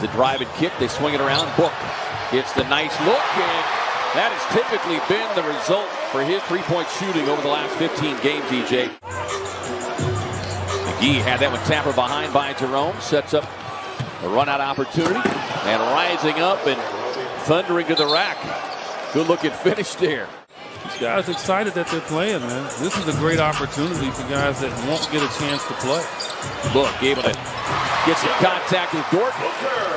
the drive and kick. They swing it around. Book gets the nice look, and that has typically been the result for his three-point shooting over the last 15 games, EJ. McGee had that one tampered behind by Jerome. Sets up a run-out opportunity. And rising up and thundering to the rack. Good-looking finish there. These guys excited that they're playing, man. This is a great opportunity for guys that won't get a chance to play. Book able to get some contact with Dort.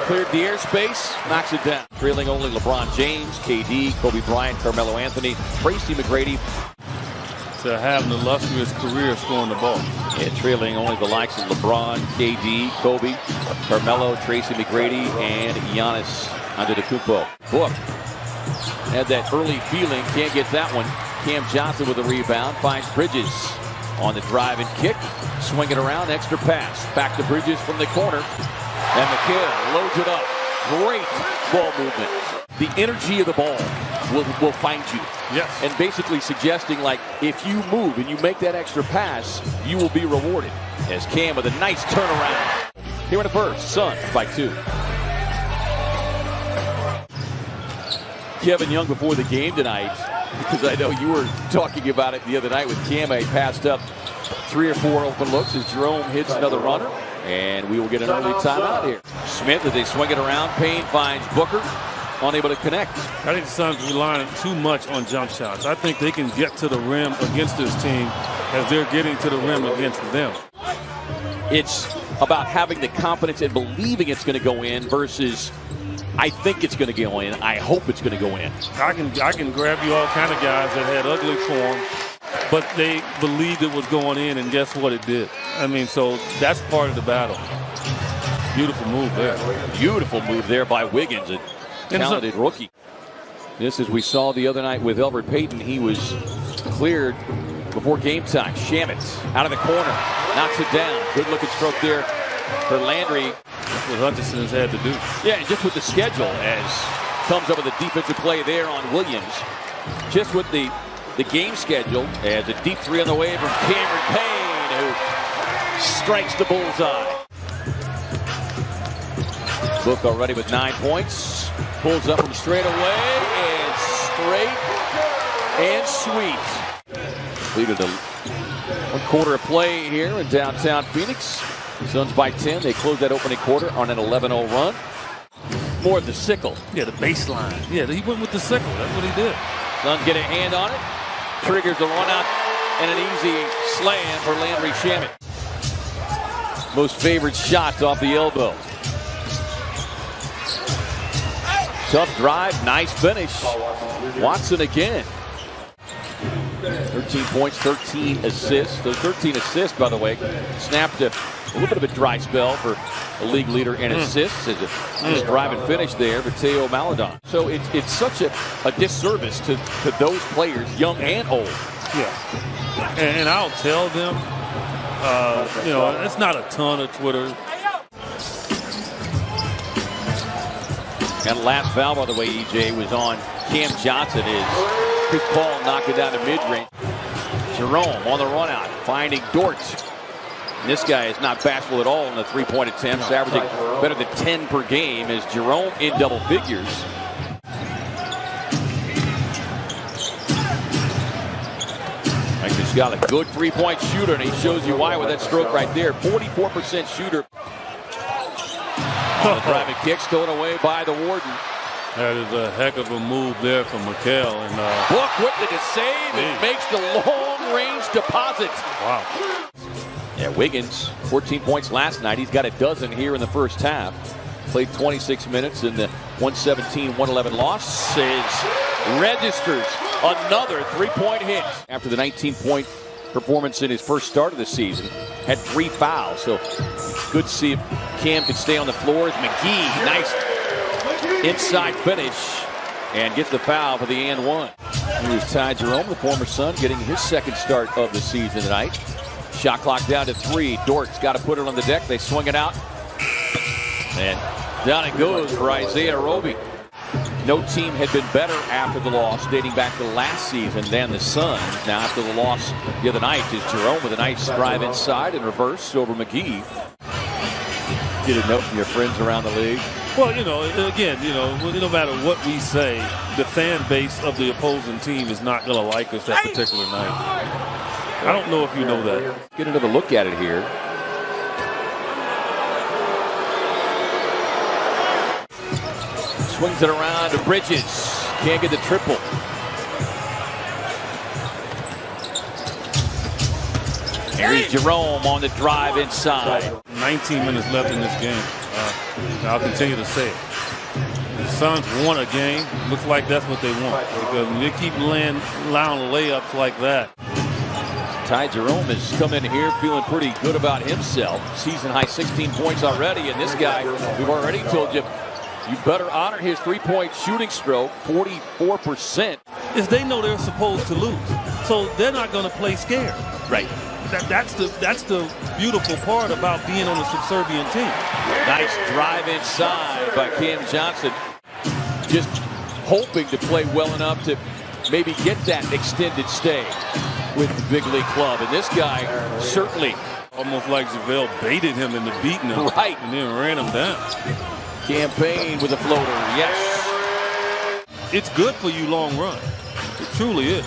Cleared the airspace, knocks it down. Trailing only LeBron James, KD, Kobe Bryant, Carmelo Anthony, Tracy McGrady. To have an illustrious career scoring the ball. And trailing only the likes of LeBron, KD, Kobe, Carmelo, Tracy McGrady, and Giannis Antetokounmpo. Book had that early feeling, can't get that one. Cam Johnson with a rebound, finds Bridges on the drive and kick. Swing it around, extra pass. Back to Bridges from the corner. And McHale loads it up. Great ball movement. The energy of the ball will find you. Yes. And basically suggesting, like, if you move and you make that extra pass, you will be rewarded. As Cam with a nice turnaround. Here in the first, Suns by 2. Kevin Young before the game tonight, because I know you were talking about it the other night with Cam. I passed up 3 or 4 open looks as Jerome hits another runner. And we will get an early timeout here. Smith, as they swing it around, Payne finds Booker. Unable to connect. I think the Suns relying too much on jump shots. I think they can get to the rim against this team as they're getting to the rim against them. It's about having the confidence and believing it's going to go in versus I think it's going to go in. I hope it's going to go in. I can grab you all kind of guys that had ugly form, but they believed it was going in, and guess what it did? I mean, so that's part of the battle. Beautiful move there. Beautiful move there by Wiggins. Talented rookie. This, as we saw the other night with Elfrid Payton, he was cleared before game time. Shamet out of the corner, knocks it down. Good looking stroke there for Landry. That's what Hutchinson's had to do. Yeah, and just with the schedule, as comes up with a defensive play there on Williams. Just with the game schedule, as a deep 3 on the way from Cameron Payne, who strikes the bullseye. Book already with 9 points. Pulls up from straight away, and straight and sweet. Completed a 1/4 of play here in downtown Phoenix. Suns by 10. They closed that opening quarter on an 11-0 run. More of the sickle. Yeah, the baseline. Yeah, he went with the sickle. That's what he did. Suns get a hand on it. Triggers the run out, and an easy slam for Landry Shamet. Most favored shots off the elbow. Tough drive, nice finish. Watson again. 13 points, 13 assists. Those 13 assists, by the way, snapped a little bit of a dry spell for a league leader in assists. As a drive and finish there for Theo Maledon. So it's such a disservice to those players, young and old. Yeah. And I'll tell them, it's not a ton of Twitter. And last foul, by the way, EJ, was on Cam Johnson. Chris Paul knocked it down to mid-range. Jerome on the run-out, finding Dort. And this guy is not bashful at all in the three-point attempts, averaging better than 10 per game as Jerome in double figures. He's got a good three-point shooter, and he shows you why with that stroke right there. 44% shooter. The driving kick stolen away by the Warden. That is a heck of a move there from McHale. And Book quickly to save and makes the long-range deposit. Wow. Yeah, Wiggins, 14 points last night. He's got a dozen here in the first half. Played 26 minutes in the 117-111 loss. Registers another three-point hit. After the 19-point performance in his first start of the season, had 3 fouls. So good to see if Cam could stay on the floor. As McGee, nice inside finish, and gets the foul for the and one. Here's Ty Jerome, the former Sun, getting his second start of the season tonight. Shot clock down to 3. Dort's got to put it on the deck. They swing it out, and down it goes for Isaiah Roby. No team had been better after the loss dating back to last season than the Suns. Now after the loss the other night is Jerome with a nice drive inside and reverse over McGee. Get a note from your friends around the league. Well, again, no matter what we say, the fan base of the opposing team is not going to like us that particular night. I don't know if you know that. Get another look at it here. Swings it around to Bridges. Can't get the triple. Here's Jerome on the drive inside. 19 minutes left in this game. I'll continue to say it. The Suns won a game. Looks like that's what they want. Because when they keep allowing layups like that. Ty Jerome has come in here feeling pretty good about himself. Season high 16 points already. And this guy, we've already told you, you better honor his three-point shooting stroke, 44%. Is they know they're supposed to lose. So they're not going to play scared. Right. That's the beautiful part about being on a subservient team. Nice drive inside by Cam Johnson. Just hoping to play well enough to maybe get that extended stay with the big league club. And this guy certainly. Almost like JaVale baited him into beating him. Right. And then ran him down. Campaign with a floater. Yes. It's good for you long run. It truly is.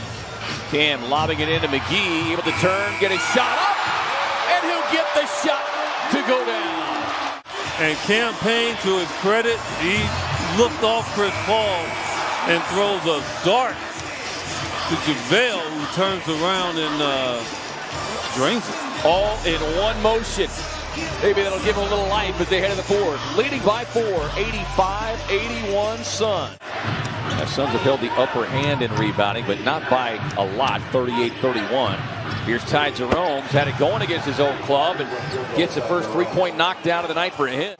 Cam lobbing it into McGee, able to turn, get a shot up, and he'll get the shot to go down. And Campaign, to his credit, he looked off Chris Paul and throws a dart to JaVale, who turns around and drains it. All in one motion. Maybe that'll give him a little life as they head to the fourth. Leading by 4, 85-81 Suns. The Suns have held the upper hand in rebounding, but not by a lot, 38-31. Here's Ty Jerome, had it going against his old club and gets the first three-point knockdown of the night for him.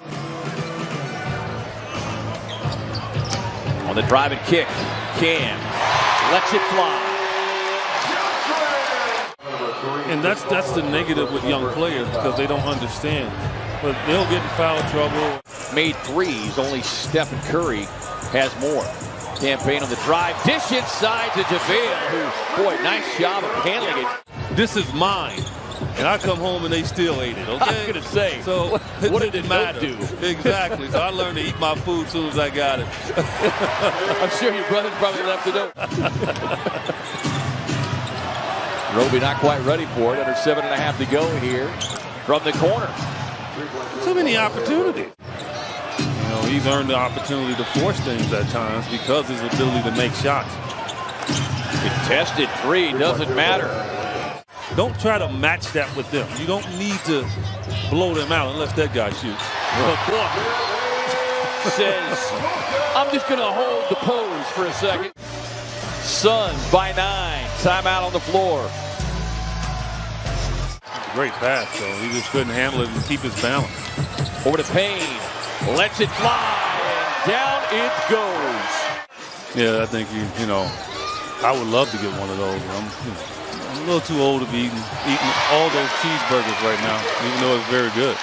On the drive and kick, Cam lets it fly. And that's the negative with young players, because they don't understand. But they'll get in foul trouble. Made threes, only Stephen Curry has more. Campaign on the drive, dish inside to JaVale, who, boy, nice job of handling it. This is mine. And I come home and they still ate it, okay? I was going to say, so what did it matter? Do? Exactly. So I learned to eat my food as soon as I got it. I'm sure your brother probably left it up. Roby not quite ready for it. Under 7.5 to go here from the corner. Too many opportunities. He's earned the opportunity to force things at times because of his ability to make shots. Contested three, doesn't matter. Don't try to match that with them. You don't need to blow them out unless that guy shoots. Says, I'm just going to hold the pose for a second. Suns by 9. Timeout on the floor. Great pass, though. He just couldn't handle it and keep his balance. Over to Payne. Lets it fly, and down it goes. Yeah, I think I would love to get one of those. I'm a little too old to be eating all those cheeseburgers right now, even though it's very good.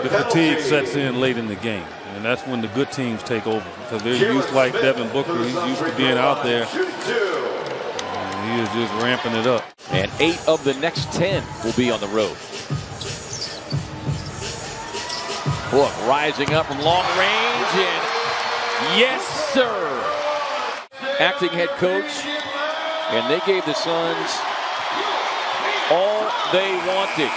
The fatigue sets in late in the game, and that's when the good teams take over, because they're used, like Devin Booker. He's used to being out there, and he is just ramping it up. And 8 of the next 10 will be on the road. Book rising up from long range, and yes, sir. Acting head coach, and they gave the Suns all they wanted.